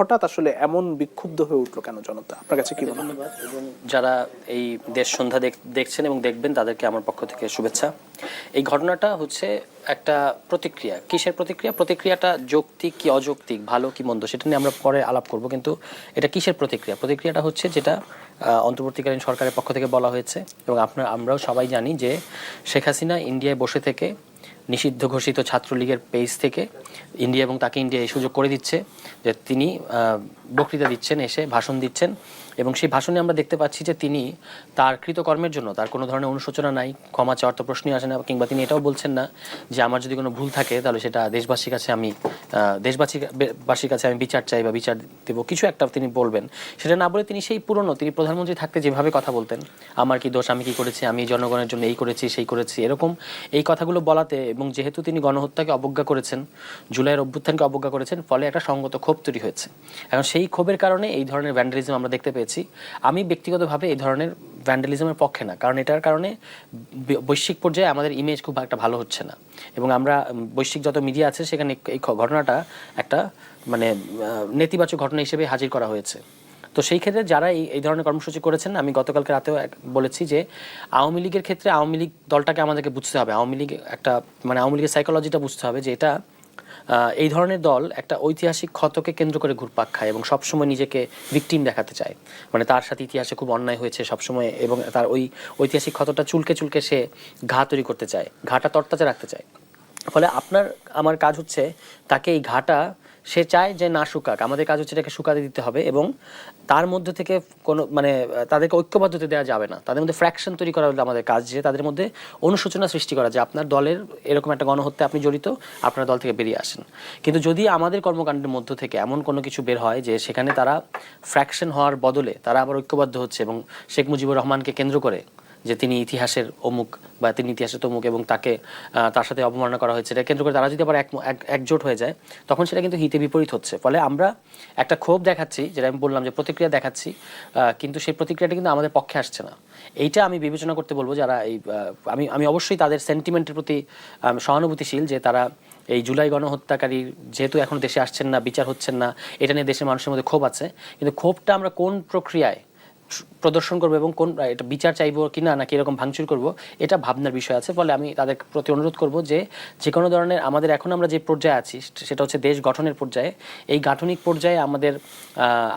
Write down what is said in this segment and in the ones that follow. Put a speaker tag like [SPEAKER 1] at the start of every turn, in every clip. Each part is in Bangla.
[SPEAKER 1] হঠাৎ আসলে এমন বিক্ষুব্ধ হয়ে উঠলো কেন জনতা, আপনার কাছে কি মনে হয়?
[SPEAKER 2] ধন্যবাদ। এবং যারা এই দেশ সন্ধ্যা দেখছেন এবং দেখবেন তাদেরকে আমার পক্ষ থেকে শুভেচ্ছা। এই ঘটনাটা হচ্ছে একটা প্রতিক্রিয়া। কিসের প্রতিক্রিয়া? প্রতিক্রিয়াটা যৌক্তিক কি অযৌক্তিক, ভালো কি মন্দ সেটা নিয়ে আমরা পরে আলাপ করব, কিন্তু এটা কিসের প্রতিক্রিয়া? প্রতিক্রিয়াটা হচ্ছে যেটা অন্তর্বর্তীকালীন সরকারের পক্ষ থেকে বলা হয়েছে এবং আমরাও সবাই জানি যে শেখ হাসিনা ইন্ডিয়ায় বসে থেকে নিষিদ্ধ ঘোষিত ছাত্রলীগের পেজ থেকে ইন্ডিয়া এবং তাকে ইন্ডিয়া এই সুযোগ করে দিচ্ছে যে তিনি বক্তৃতা দিচ্ছেন, এসে ভাষণ দিচ্ছেন এবং সেই ভাষণে আমরা দেখতে পাচ্ছি যে তিনি তার কৃতকর্মের জন্য তার কোনো ধরনের অনুশোচনা নাই, ক্ষমা চাওয়ার তো প্রশ্নই আসে না, কিংবা তিনি এটাও বলছেন না যে আমার যদি কোনো ভুল থাকে তাহলে সেটা দেশবাসীর কাছে আমি বিচার চাই বা বিচার দেবো, কিছু একটা তিনি বলবেন। সেটা না বলে তিনি সেই পুরনো, তিনি প্রধানমন্ত্রী থাকতে যেভাবে কথা বলতেন, আমার কি দোষ, আমি কি করেছি, আমি জনগণের জন্য এই করেছি সেই করেছি, এরকম এই কথাগুলো বলাতে, এবং যেহেতু তিনি গণহত্যাকে অবজ্ঞা করেছেন, জুলাইয়ের অভ্যুত্থানকে অবজ্ঞা করেছেন, ফলে একটা সঙ্গত ক্ষোভ তৈরি হয়েছে। এখন সেই ক্ষোভের কারণে এই ধরনের ভ্যান্ডালিজম আমরা দেখতে পেয়েছি। আমি ব্যক্তিগতভাবে এই ধরনের ভ্যান্ডালিজমের পক্ষে না, কারণ এটার কারণে বৈশ্বিক পর্যায়ে আমাদের ইমেজ খুব একটা ভালো হচ্ছে না এবং আমরা বৈশ্বিক যত মিডিয়া আছে সেখানে এই ঘটনাটা একটা মানে নেতিবাচক ঘটনা হিসেবে হাজির করা হয়েছে। তো সেই ক্ষেত্রে যারা এই ধরনের কর্মসূচি করেছেন, আমি গতকালকে রাতেও বলেছি যে আওয়ামী লীগের ক্ষেত্রে আওয়ামী লীগ দলটাকে আমাদেরকে বুঝতে হবে, আওয়ামী লীগ একটা মানে আওয়ামী লীগের সাইকোলজিটা বুঝতে হবে যে এটা এই ধরনের দল একটা ঐতিহাসিক ক্ষতকে কেন্দ্র করে ঘুরপাক খায় এবং সবসময় নিজেকে ভিকটিম দেখাতে চায়, মানে তার সাথে ইতিহাসে খুব অন্যায় হয়েছে সবসময় এবং তার ওই ঐতিহাসিক ক্ষতটা চুলকে চুলকে সে ঘা তৈরি করতে চায়, ঘাটা তরতাজা রাখতে চায়। ফলে আমার কাজ হচ্ছে তাকে এই ঘাটা, সে চায় যে না শুকাক, আমাদের কাজ হচ্ছে এটাকে শুকাতে দিতে হবে এবং তার মধ্যে থেকে কোনো মানে তাদেরকে ঐক্যবদ্ধতা দেওয়া যাবে না, তাদের মধ্যে ফ্র্যাকশন তৈরি করা হলো আমাদের কাজ, যে তাদের মধ্যে অনুশোচনা সৃষ্টি করা যে আপনার দলের এরকম একটা গণহত্যা আপনি জড়িত, আপনার দল থেকে বেরিয়ে আসেন। কিন্তু যদি আমাদের কর্মকাণ্ডের মধ্য থেকে এমন কোনো কিছু বের হয় যে সেখানে তারা ফ্র্যাকশন হওয়ার বদলে তারা আবার ঐক্যবদ্ধ হচ্ছে এবং শেখ মুজিবুর রহমানকে কেন্দ্র করে যে তিনি ইতিহাসের অমুক বা তিনি ইতিহাসের তমুক এবং তাকে তার সাথে অবমাননা করা হয়েছে, এটা কেন্দ্র করে তারা যদি আবার একজোট হয়ে যায় তখন সেটা কিন্তু হিতে বিপরীত হচ্ছে। ফলে আমরা একটা ক্ষোভ দেখাচ্ছি, যেটা আমি বললাম যে প্রতিক্রিয়া দেখাচ্ছি, কিন্তু সেই প্রতিক্রিয়াটা কিন্তু আমাদের পক্ষে আসছে না। এইটা আমি বিবেচনা করতে বলবো যারা এই আমি অবশ্যই তাদের সেন্টিমেন্টের প্রতি সহানুভূতিশীল, যে তারা এই জুলাই গণহত্যাকারীর যেহেতু এখন দেশে আসছেন না, বিচার হচ্ছেন না, এটা নিয়ে দেশের মানুষের মধ্যে ক্ষোভ আছে, কিন্তু ক্ষোভটা আমরা কোন প্রক্রিয়ায় প্রদর্শন করবো এবং কোন এটা বিচার চাইবো কিনা নাকি এরকম ভাঙচুর করবো, এটা ভাবনার বিষয় আছে। ফলে আমি তাদের প্রতি অনুরোধ করবো যে যে কোনো ধরনের আমাদের এখন আমরা যে পর্যায়ে আছি সেটা হচ্ছে দেশ গঠনের পর্যায়ে, এই গাঠনিক পর্যায়ে আমাদের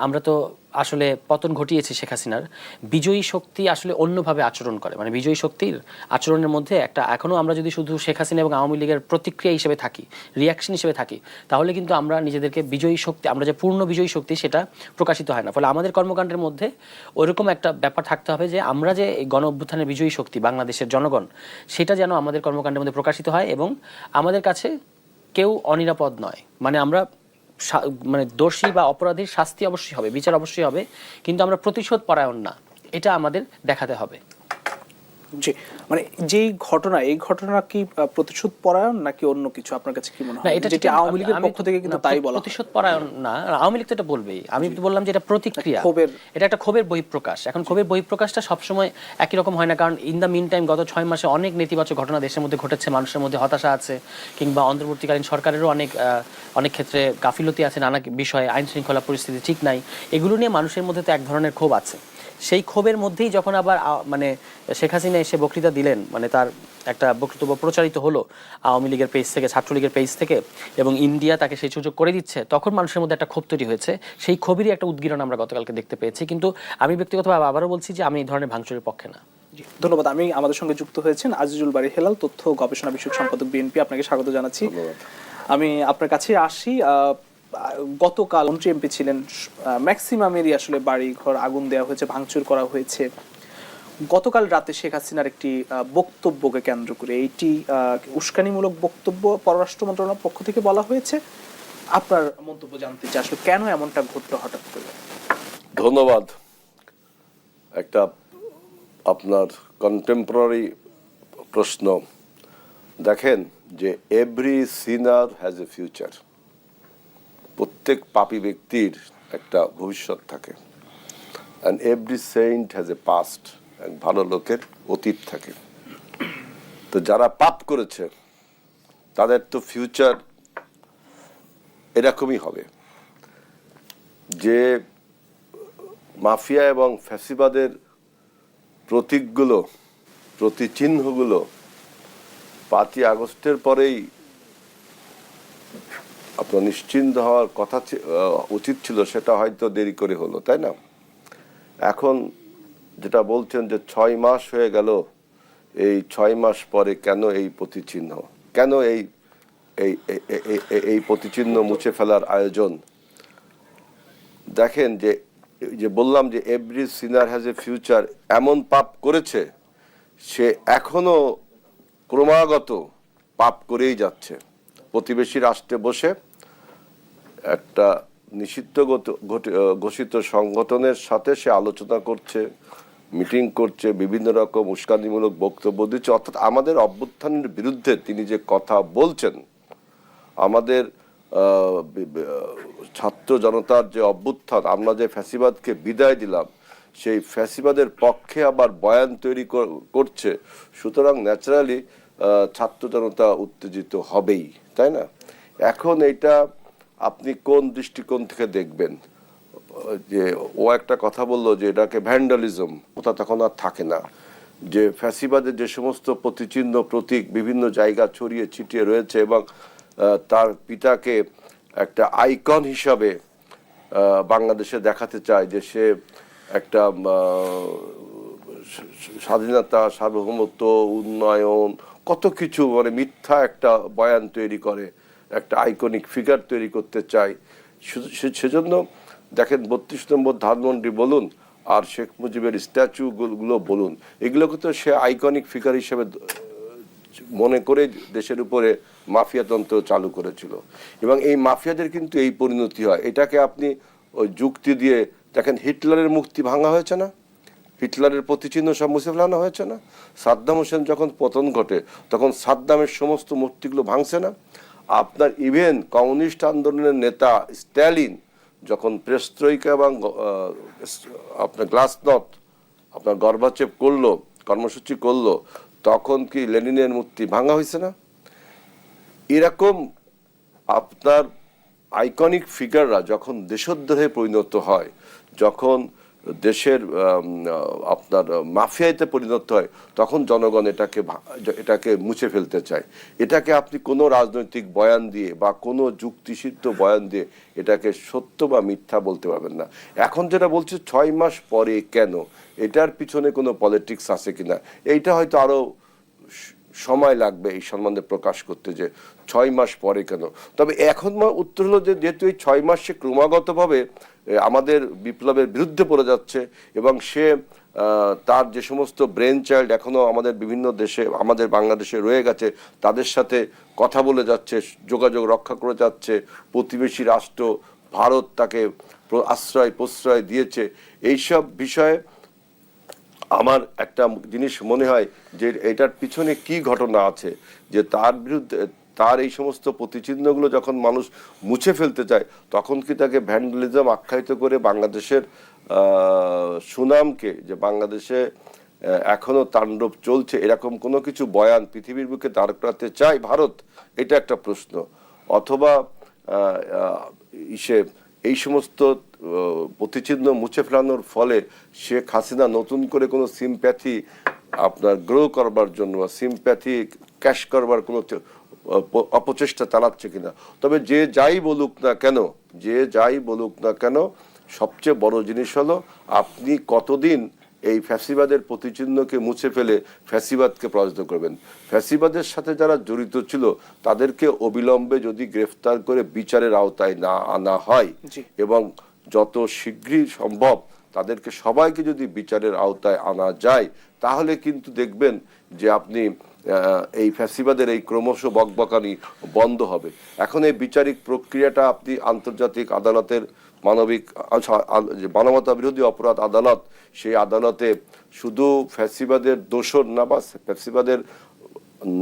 [SPEAKER 2] আমরা তো আসলে পতন ঘটিয়েছি শেখ হাসিনার, বিজয়ী শক্তি আসলে অন্যভাবে আচরণ করে, মানে বিজয়ী শক্তির আচরণের মধ্যে একটা, এখনও আমরা যদি শুধু শেখ হাসিনা এবং আওয়ামী লীগের প্রতিক্রিয়া হিসেবে থাকি, রিয়াকশন হিসেবে থাকি, তাহলে কিন্তু আমরা নিজেদেরকে বিজয়ী শক্তি, আমরা যে পূর্ণ বিজয়ী শক্তি সেটা প্রকাশিত হয় না। ফলে আমাদের কর্মকাণ্ডের মধ্যে ওইরকম একটা ব্যাপার থাকতে হবে যে আমরা যে গণ অভ্যুত্থানের বিজয়ী শক্তি বাংলাদেশের জনগণ, সেটা যেন আমাদের কর্মকাণ্ডের মধ্যে প্রকাশিত হয় এবং আমাদের কাছে কেউ অনিরাপদ নয়। মানে আমরা মানে দোষী বা অপরাধীর শাস্তি অবশ্যই হবে, বিচার অবশ্যই হবে, কিন্তু আমরা প্রতিশোধ পরায়ণ না, এটা আমাদের দেখাতে হবে।
[SPEAKER 1] জি, মানে যেই ঘটনা, এই ঘটনা কি প্রতিশোধ পরায়ণ নাকি অন্য কিছু, আপনার কাছে কি মনে হয়?
[SPEAKER 2] এটা
[SPEAKER 1] যেটা আওয়ামী লীগের পক্ষ থেকে কিন্তু তাই বলা,
[SPEAKER 2] প্রতিশোধ পরায়ণ না, আওয়ামী লীগ তো এটা বলবেই, আমি বললাম যে এটা প্রতিক্রিয়া, এটা একটা ক্ষোভের বহিঃপ্রকাশ। এখন ক্ষোভের বহিঃপ্রকাশটা সবসময় একই রকম হয় না, কারণ ইন দ্য মিন টাইম গত 6 মাসে অনেক নেতিবাচক ঘটনা দেশের মধ্যে ঘটেছে, মানুষের মধ্যে হতাশা আছে, কিংবা অন্তর্বর্তীকালীন সরকারেরও অনেক ক্ষেত্রে গাফিলতি আছে, নানা বিষয়ে আইন শৃঙ্খলা পরিস্থিতি ঠিক নাই, এগুলো নিয়ে মানুষের মধ্যে তো এক ধরনের ক্ষোভ আছে। সেই ক্ষোভের মধ্যেই যখন আবার মানে শেখ হাসিনা এসে বক্তৃতা দিলেন, মানে তার একটা বক্তব্য প্রচারিত হলো আওয়ামী লীগের পেজ থেকে, ছাত্রলীগের পেজ থেকে, এবং ইন্ডিয়া তাকে সেই সুযোগ করে দিচ্ছে, তখন মানুষের মধ্যে একটা ক্ষোভ তৈরি হয়েছে। সেই ক্ষোভেরই একটা উদ্গীরণ আমরা গতকালকে দেখতে পেয়েছি। কিন্তু আমি ব্যক্তিগতভাবে আবারও বলছি যে আমি এই ধরনের ভাঙচুরের পক্ষে না।
[SPEAKER 1] ধন্যবাদ। আমি আমাদের সঙ্গে যুক্ত হয়েছেন আজিজুল বারী হেলাল, তথ্য গবেষণা বিষয়ক সম্পাদক, বিএনপি, আপনাকে স্বাগত জানাচ্ছি। আমি আপনার কাছে আসি, গতকাল মন্ত্রী এমপি ছিলেন, ম্যাক্সিমামেরই আসলে বাড়ি ঘর আগুন দেওয়া হয়েছে, ভাঙচুর করা হয়েছে। গতকাল রাতে শেখ হাসিনার একটি বক্তব্যকে কেন্দ্র করে, এইটি উস্কানিমূলক বক্তব্য পররাষ্ট্র মন্ত্রণালয়ের পক্ষ থেকে বলা হয়েছে। আপনার মন্তব্য জানতে চাই, আসলে কেন এমনটা ঘটলো হঠাৎ করে?
[SPEAKER 3] ধন্যবাদ। একটা আপনার কন্টেম্পোরারি প্রশ্ন। দেখেন যে every sinner has a future, প্রত্যেক পাপী ব্যক্তির একটা ভবিষ্যৎ থাকে, and every saint has a past, এক ভালো লোকের অতীত থাকে। তো যারা পাপ করেছে তাদের তো ফিউচার এরকমই হবে। যে মাফিয়া এবং ফ্যাসিবাদের প্রতীকগুলো, প্রতিচিহ্নগুলো 5ই আগস্টের পরেই আপনার নিশ্চিন্ত হওয়ার কথা উচিত ছিল, সেটা হয়তো দেরি করে হলো, তাই না? এখন যেটা বলছেন যে 6 মাস হয়ে গেল, এই 6 মাস পরে কেন এই প্রতিচিহ্ন, কেন এই এই এই প্রতিচিহ্ন মুছে ফেলার আয়োজন? দেখেন যে বললাম যে every sinner has a future, এমন পাপ করেছে সে এখনো ক্রমাগত পাপ করেই যাচ্ছে। প্রতিবেশী রাষ্ট্রে বসে একটা নিষিদ্ধ ঘোষিত সংগঠনের সাথে সে আলোচনা করছে, মিটিং করছে, বিভিন্ন রকম উস্কানিমূলক বক্তব্য দিচ্ছে। অর্থাৎ আমাদের অভ্যুত্থানের বিরুদ্ধে তিনি যে কথা বলছেন, আমাদের ছাত্র জনতার যে অভ্যুত্থান, আমরা যে ফ্যাসিবাদকে বিদায় দিলাম, সেই ফ্যাসিবাদের পক্ষে আবার বয়ান তৈরি করছে। সুতরাং ন্যাচারালি ছাত্র জনতা উত্তেজিত হবেই, তাই না? এখন এটা আপনি কোন দৃষ্টিকোণ থেকে দেখবেন? যে ও একটা কথা বললো যে এটাকে ভ্যান্ডালিজম, ওটা তখন আর থাকে না। যে ফ্যাসিবাদের যে সমস্ত প্রতিচিহ্ন প্রতীক বিভিন্ন জায়গা ছড়িয়ে ছিটিয়ে রয়েছে এবং তার পিতাকে একটা আইকন হিসাবে বাংলাদেশে দেখাতে চায় যে সে একটা স্বাধীনতা, সার্বভৌমত্ব, উন্নয়ন, কত কিছু মানে মিথ্যা একটা বয়ান তৈরি করে, একটা আইকনিক ফিগার তৈরি করতে চায়। সেজন্য দেখেন 32 নম্বর ধানমন্ডি বলুন আর শেখ মুজিবের স্ট্যাচুগুলো বলুন, এগুলোকে তো সে আইকনিক ফিগার হিসেবে মনে করে দেশের উপরে মাফিয়াতন্ত্র চালু করেছিল। এবং এই মাফিয়াদের কিন্তু এই পরিণতি হয়। এটাকে আপনি ওই যুক্তি দিয়ে দেখেন, হিটলারের মূর্তি ভাঙা হয়েছে না, হিটলারের প্রতিচিহ্ন সব মুছে ফেলানো হয়েছে না। সাদ্দাম হোসেন যখন পতন ঘটে তখন সাদ্দামের সমস্ত মূর্তিগুলো ভাঙছে না। আপনার ইভেন কমিউনিস্ট আন্দোলনের নেতা স্ট্যালিন যখন পেরেস্ট্রোইকা এবং আপনার গ্লাসনস্ট আপনার গর্বাচেপ করলো, কর্মসূচি করলো, তখন কি লেনিনের মূর্তি ভাঙা হয়েছে না? এরকম আপনার আইকনিক ফিগাররা যখন দেশদ্রোহে পরিণত হয়, যখন দেশের আপনার মাফিয়াতে পরিণত হয়, তখন জনগণ এটাকে মুছে ফেলতে চায়। এটাকে আপনি কোনো রাজনৈতিক বয়ান দিয়ে বা কোনো যুক্তিসিদ্ধ বয়ান দিয়ে এটাকে সত্য বা মিথ্যা বলতে পারবেন না। এখন যেটা বলছে 6 মাস পরে কেন, এটার পিছনে কোনো পলিটিক্স আছে কিনা, এইটা হয়তো আরো সময় লাগবে এই সম্বন্ধে প্রকাশ করতে, যে 6 মাস পরে কেন। তবে এখন উত্তর হলো যে যেহেতু এই 6 মাস সে ক্রমাগতভাবে আমাদের বিপ্লবের বিরুদ্ধে পড়ে যাচ্ছে এবং সে তার যে সমস্ত ব্রেন চাইল্ড এখনো আমাদের বিভিন্ন দেশে, আমাদের বাংলাদেশে রয়ে গেছে, তাদের সাথে কথা বলে যাচ্ছে, যোগাযোগ রক্ষা করে যাচ্ছে। প্রতিবেশী রাষ্ট্র ভারত তাকে আশ্রয় প্রশ্রয় দিয়েছে। এইসব বিষয়ে আমার একটা জিনিস মনে হয় যে এটার পিছনে কি ঘটনা আছে, যে তার বিরুদ্ধে তার এই সমস্ত প্রতিচিহ্নগুলো যখন মানুষ মুছে ফেলতে চায়, তখন কি তাকে ভ্যান্ডালিজম আখ্যায়িত করে বাংলাদেশের সুনামকে, যে বাংলাদেশে এখনো তাণ্ডব চলছে, এরকম কোনো কিছু বয়ান পৃথিবীর বুকে দাঁড় করাতে চায় ভারত? এটা একটা প্রশ্ন। অথবা এই সমস্ত প্রতিচিহ্ন মুছে ফেলানোর ফলে শেখ হাসিনা নতুন করে কোনো সিম্প্যাথি আপনার গ্রো করবার জন্য, সিম্প্যাথি ক্যাশ করবার কোনো অপচেষ্টা চালাচ্ছে কিনা। তবে যে যাই বলুক না কেন, সবচেয়ে বড় জিনিস হলো আপনি কতদিন এই ফ্যাসিবাদের প্রতিচিহ্নকে মুছে ফেলে ফ্যাসিবাদকে পরাজিত করবেন। ফ্যাসিবাদের সাথে যারা জড়িত ছিল তাদেরকে অবিলম্বে যদি গ্রেফতার করে বিচারের আওতায় না আনা হয় এবং যত শীঘ্রই সম্ভব তাদেরকে সবাইকে যদি বিচারের আওতায় আনা যায়, তাহলে কিন্তু দেখবেন যে আপনি এই ফ্যাসিবাদের এই ক্রমশ বকবকানি বন্ধ হবে। এখন এই বিচারিক প্রক্রিয়াটা আপনি আন্তর্জাতিক আদালতের মানবতা বিরোধী অপরাধ আদালত, সেই আদালতে শুধু ফ্যাসিবাদের দোষর না বা ফ্যাসিবাদের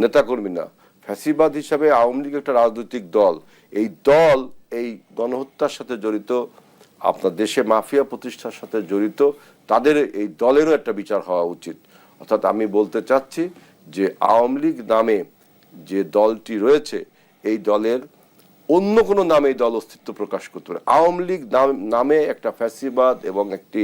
[SPEAKER 3] নেতাকর্মী না, ফ্যাসিবাদ হিসাবে আওয়ামী লীগ একটা রাজনৈতিক দল, এই দল এই গণহত্যার সাথে জড়িত, আপনার দেশে মাফিয়া প্রতিষ্ঠার সাথে জড়িত, তাদের এই দলেরও একটা বিচার হওয়া উচিত। অর্থাৎ আমি বলতে চাচ্ছি যে আওয়ামী লীগ নামে যে দলটি রয়েছে, এই দলের অন্য কোনো নামে এই দল অস্তিত্ব প্রকাশ করতে পারে। আওয়ামী লীগ নামে একটা ফ্যাসিবাদ এবং একটি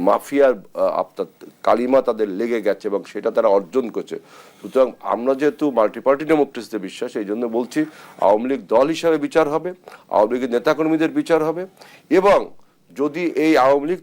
[SPEAKER 3] মাফিয়ার আপনার কালিমা তাদের লেগে গেছে এবং সেটা তারা অর্জন করছে। সুতরাং আমরা যেহেতু মাল্টিপার্টি ডেমোক্রেসিতে বিশ্বাস, এই জন্য বলছি আওয়ামী লীগ দল হিসাবে বিচার হবে, আওয়ামী লীগের নেতাকর্মীদের বিচার হবে, এবং যদি এই আওয়ামী লীগ